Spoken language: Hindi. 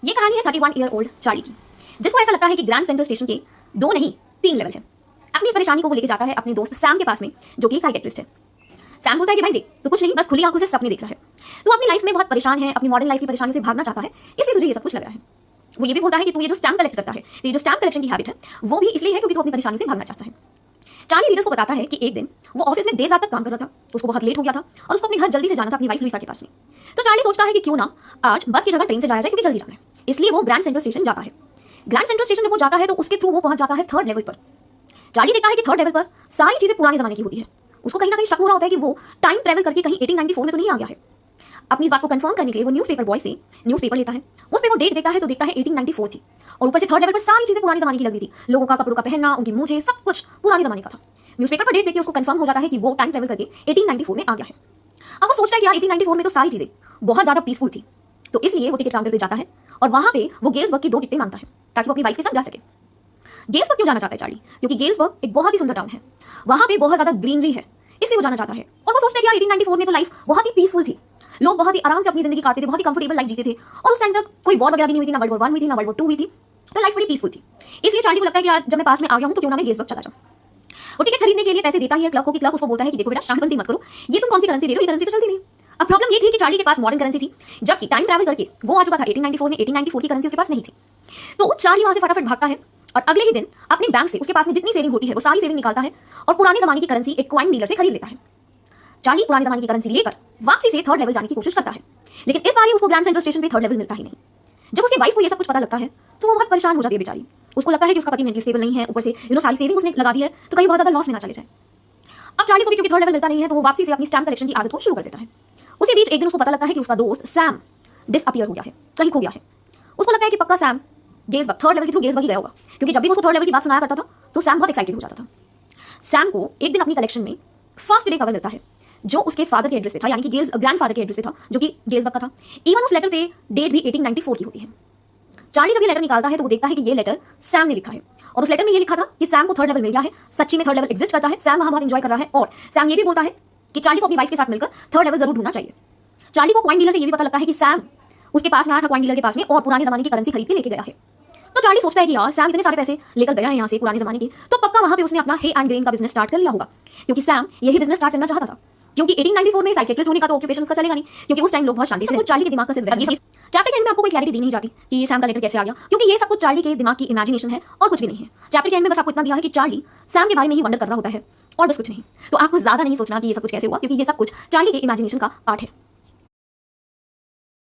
ये कहानी है 31 ईयर ओल्ड चार्ली की, जिसको ऐसा लगता है कि ग्रैंड सेंट्रल स्टेशन के 2 नहीं 3 लेवल है। अपनी इस परेशानी को वो लेके जाता है अपने दोस्त सैम के पास में, जो कि साइकियाट्रिस्ट है। सैम बोलता है कि भाई देख, तो कुछ नहीं, बस खुली आंखों से सपने देख रहा है। तू अपनी लाइफ में बहुत परेशान है, अपनी मॉडर्न लाइफ की परेशानी से भागना चाहता है, इसलिए तुझे ये सब कुछ लग रहा है। वो ये भी बोलता है कि तू ये जो स्टैम्प कलेक्ट करता है, ये जो स्टैम्प कलेक्शन की हैबिट है, वो भी इसलिए है क्योंकि तू अपनी परेशानी से भागना चाहता है। चार्ली लीडर्स को बताता है कि एक दिन वो ऑफिस में देर रात तक काम कर रहा था, तो उसको बहुत लेट हो गया था और उसको अपने घर जल्दी से जाना था अपनी वाइफ लुइसा के पास में। तो चार्ली सोचता है कि क्यों ना आज बस की जगह ट्रेन से जाया जाए, क्योंकि जल्दी जाना है। इसलिए वो ग्रैंड सेंट्रल स्टेशन जाता है। ग्रैंड सेंट्रल स्टेशन जब वो जाता है तो उसके थ्रू वो पहुंच जाता है 3rd लेवल पर। चार्ली देखता है कि 3rd लेवल पर सारी चीजें पुराने जमाने की होती है। उसको कहीं ना कहीं शक हो रहा होता है कि वो टाइम ट्रेवल करके कहीं 1894 में तो नहीं आ गया है। अपनी इस बात को कंफर्म करने के लिए वो न्यूज़पेपर बॉय से न्यूज़पेपर लेता है। उस पे वो डेट देखता है तो देखता है 1894 थी, और ऊपर से 3rd लेवल पर सारी चीजें पुराने जमाने की लग रही थी। लोगों का कपड़ों का पहनना, उनकी मूछें, सब कुछ पुराने जमाने का था। न्यूज़पेपर पर डेट देख के उसको कंफर्म हो जाता है कि वो टाइम ट्रेवल करके 1894 में आ गया है। अब वो सोचता है कि यार 1894 में तो सारी चीजें बहुत ज्यादा पीसफुल थी, तो इसलिए वो टिकट काउंटर पे जाता है और वहां पे वो गेल्सबर्ग की 2 टिकटें मांगता है ताकि वो अपनी वाइफ के साथ जा सके। गेल्सबर्ग क्यों जाना चाहता है चार्ली? क्योंकि गेल्सबर्ग एक बहुत ही सुंदर टाउन है, वहां पे बहुत ज्यादा ग्रीनरी है, इसलिए वो जाना चाहता है। और वो सोचते हैं कि यार 1894 में तो लाइफ बहुत ही पीसफुल थी, लोग बहुत ही आराम से अपनी जिंदगी काटते थे, बहुत ही कंफर्टेबल लाइफ जीते थे, और उस टाइम तक कोई वॉर वगैरह भी नहीं हुई थी, ना वर्ल्ड वॉर 1 हुई थी, ना वर्ल्ड वॉर 2 हुई थी, तो लाइफ बड़ी पीसफुल थी। इसलिए चार्ली को लगता है कि यार जब मैं पास में आ गया हूं तो क्यों ना मैं गेल्सबर्ग चला जाऊं। वो टिकट खरीदने के लिए पैसे देता ही है क्लब को, कि क्लब उसको बोलता है कि देखो बेटा शांतबंदी मत करो, ये तुम कौन सी करेंसी दे रहे हो, ये करेंसी तो चलती नहीं। अब प्रॉब्लम ये थी कि चार्ली के पास मॉडर्न करेंसी थी, जबकि टाइम ट्रैवल करके वो आ चुका था 1894 में, 1894 की करेंसी उसके पास नहीं थी। तो चार्ली वहां से फटाफट भागता है और अगले ही दिन अपने बैंक से उसके पास में जितनी सेविंग होती है वो सारी सेविंग निकालता है और पुराने जमाने की करेंसी एक क्वाइन डीलर से खरीद लेता है। चार्ली पुराने जमाने की करेंसी लेकर वापसी से 3rd लेवल जाने की कोशिश करता है, लेकिन इस बार उसको ग्रैंड सेंट्रल स्टेशन पे 3rd लेवल मिलता ही नहीं। जब उसकी वाइफ को ये सब कुछ पता लगता है तो वो बहुत परेशान हो जाती है बेचारी। उसको लगता है कि उसका पति मेंटली स्टेबल नहीं है, ऊपर से सारी सेविंग उसने लगा दी है, तो कहीं बहुत ज्यादा लॉस में ना चले जाए। अब चार्ली को भी क्योंकि 3rd लेवल मिलता नहीं है तो वो वापसी से अपनी स्टैम्प कलेक्शन की आदत को शुरू कर देता है। उसी बीच एक दिन उसको पता लगता है कि उसका दोस्त सैम डिसअपियर हो गया है, कहीं खो गया है। उसको लगता है कि पक्का सैम गेल्सबर्ग 3rd लेवल के थ्रू गेल्सबर्ग ही गया होगा, क्योंकि जब भी उसको 3rd लेवल की बात सुनाया करता था तो सैम बहुत एक्साइटेड हो जाता था। सैम को एक दिन अपनी कलेक्शन में फर्स्ट डे कवर मिलता है, जो उसके फादर के एड्रेस पे था, यानी कि गेल्स ग्रैंडफादर के एड्रेस पे था, जो कि गेल्सबर्ग का था। इवन उस लेटर पे डेट भी 1894 की होती है। चार्ली जब ये लेटर निकालता है तो वो देखता है कि ये लेटर सैम ने लिखा है, और उस लेटर में ये लिखा था कि सैम को 3rd लेवल मिल गया है, सच्ची में 3rd लेवल एग्जिस्ट करता है, सैम वहां बहुत एंजॉय कर रहा है, और सैम ये भी बोलता है कि चार्ली को अपनी वाइफ के साथ मिलकर 3rd लेवल जरूर ढूंढना चाहिए। चार्ली को क्वाइन डीलर से ये भी पता लगता है कि सैम उसके पास में आया था क्वाइन डीलर के पास में और पुराने जमाने की करेंसी खरीद के लेके गया है। तो चार्ली सोचता है कि यार सैम इतने सारे पैसे लेकर गया है यहाँ से पुराने जमाने के, तो पक्का वहां पे उसने अपना हे एंड ग्रेन का बिजनेस स्टार्ट कर लिया होगा, क्योंकि सैम यही बिजनेस स्टार्ट करना चाहता था। क्योंकि 1894 में साइकियाट्रिस्ट होने का तो ऑक्यूपेशन उसका चलेगा नहीं, क्योंकि उस टाइम लोग बहुत शांति से। चार्ली के दिमाग का सिर्फ चैप्टर के एंड में आपको कोई क्लैरिटी दी नहीं जाती कि ये सैम का लेटर कैसे आ गया, क्योंकि ये सब कुछ चार्ली के दिमाग की इमेजिनेशन है और कुछ भी नहीं है। चैप्टर के एंड में बस आपको इतना दिया है कि चार्ली सैम के बारे में ही वंडर कर रहा होता है और बस कुछ नहीं। तो आपको ज्यादा नहीं सोचना कि ये सब कुछ कैसे हुआ, क्योंकि ये सब कुछ चार्ली के इमेजिनेशन का पार्ट है।